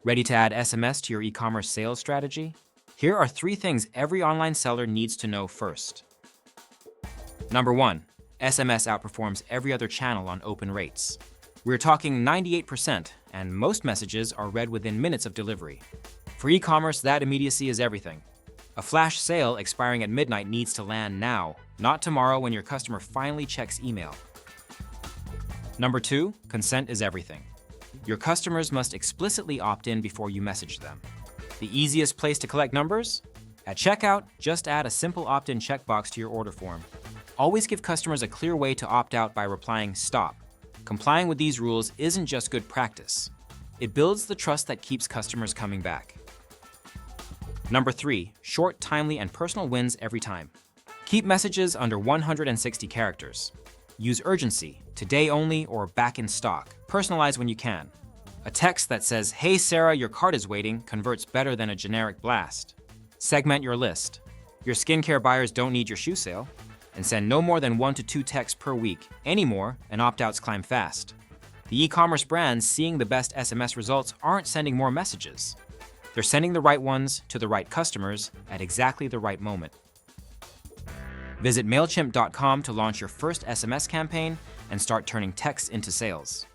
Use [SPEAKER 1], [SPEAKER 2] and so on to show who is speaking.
[SPEAKER 1] Ready to add SMS to your e-commerce sales strategy? Here are 3 things every online seller needs to know first. Number 1, SMS outperforms every other channel on open rates. We're talking 98%, and most messages are read within minutes of delivery. For e-commerce, that immediacy is everything. A flash sale expiring at midnight needs to land now, not tomorrow when your customer finally checks email. Number 2, consent is everything. Your customers must explicitly opt in before you message them. The easiest place to collect numbers? At checkout, just add a simple opt-in checkbox to your order form. Always give customers a clear way to opt out by replying "Stop." Complying with these rules isn't just good practice. It builds the trust that keeps customers coming back. Number 3, short, timely, and personal wins every time. Keep messages under 160 characters. Use urgency, today only, or back in stock. Personalize when you can. A text that says, "Hey Sarah, your cart is waiting," converts better than a generic blast. Segment your list. Your skincare buyers don't need your shoe sale. And send no more than 1 to 2 texts per week. Any more, and opt-outs climb fast. The e-commerce brands seeing the best SMS results aren't sending more messages. They're sending the right ones to the right customers at exactly the right moment. Visit Mailchimp.com to launch your first SMS campaign and start turning texts into sales.